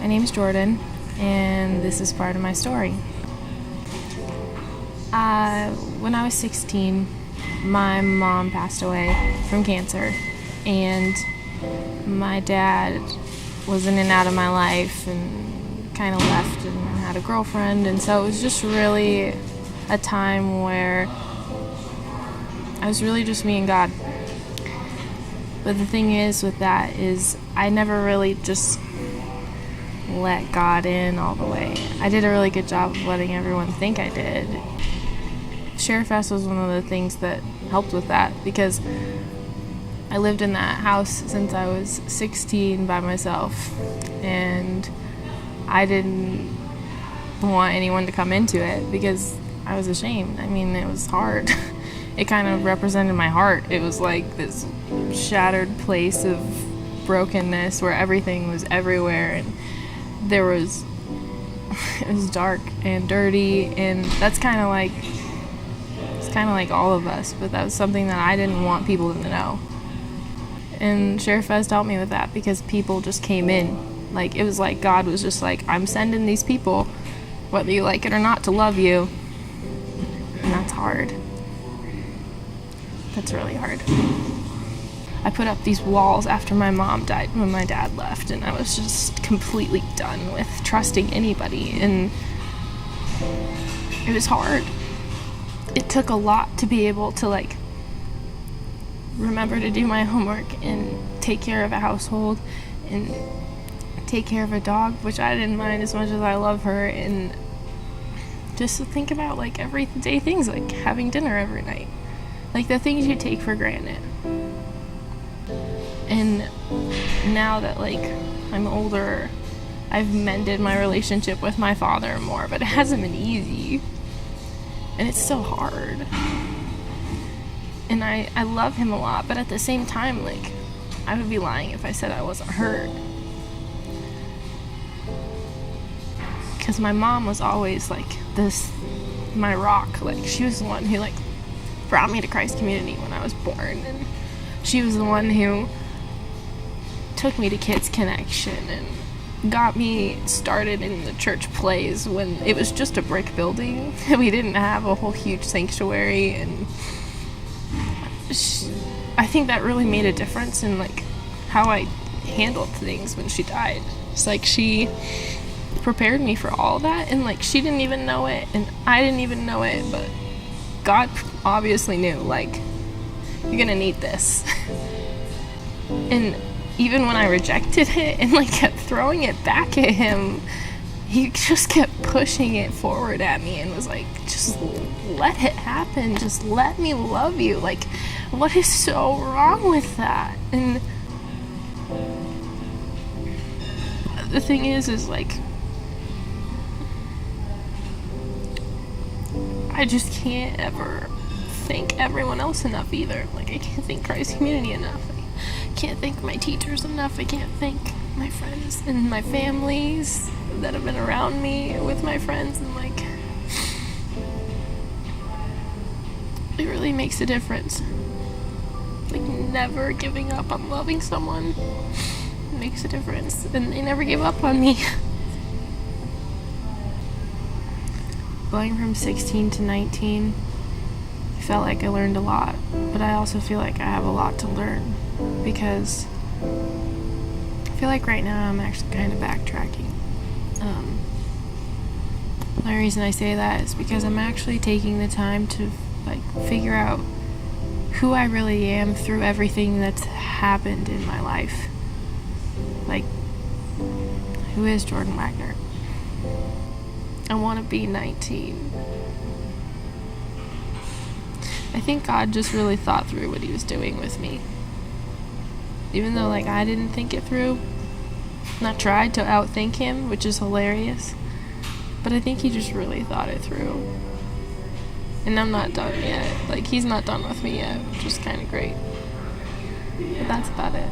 My name's Jordan, and this is part of my story. When I was 16, my mom passed away from cancer, and my dad was in and out of my life and kind of left and had a girlfriend, and so it was just really a time where I was really just me and God. But the thing is with that is I never really just let God in all the way. I did a really good job of letting everyone think I did. Share Fest was one of the things that helped with that, because I lived in that house since I was 16 by myself, and I didn't want anyone to come into it because I was ashamed. I mean, it was hard. It kind of represented my heart. It was like this shattered place of brokenness where everything was everywhere, and it was dark and dirty, and that's kind of like all of us, but that was something that I didn't want people to know. And Share Fest helped me with that, because people just came in. Like, it was like God was just like, I'm sending these people, whether you like it or not, to love you. And that's hard. That's really hard. I put up these walls after my mom died when my dad left, and I was just completely done with trusting anybody, and it was hard. It took a lot to be able to remember to do my homework and take care of a household and take care of a dog, which I didn't mind as much as I love her, and just to think about everyday things, like having dinner every night, like the things you take for granted. And now that I'm older, I've mended my relationship with my father more, but it hasn't been easy, and it's still hard. And I love him a lot, but at the same time, I would be lying if I said I wasn't hurt. Because my mom was always my rock. She was the one who brought me to Christ Community when I was born, and she was the one who took me to Kids Connection and got me started in the church plays when it was just a brick building. We didn't have a whole huge sanctuary, and I think that really made a difference in how I handled things when she died. It's she prepared me for all that, and she didn't even know it, and I didn't even know it, but God obviously knew, you're gonna need this. And even when I rejected it and kept throwing it back at him, he just kept pushing it forward at me and was just let it happen, just let me love you. What is so wrong with that? And the thing is I just can't ever thank everyone else enough either. I can't thank Christ Community enough. I can't thank my teachers enough. I can't thank my friends and my families that have been around me with my friends, and it really makes a difference. Never giving up on loving someone makes a difference, and they never gave up on me. Going from 16 to 19, I felt like I learned a lot, but I also feel like I have a lot to learn, because I feel like right now I'm actually kind of backtracking. The only reason I say that is because I'm actually taking the time to figure out who I really am through everything that's happened in my life. Who is Jordan Wagner? I want to be 19. I think God just really thought through what he was doing with me. Even though I didn't think it through, and I tried to outthink him, which is hilarious, but I think he just really thought it through. And I'm not done yet. He's not done with me yet, which is kind of great. But that's about it.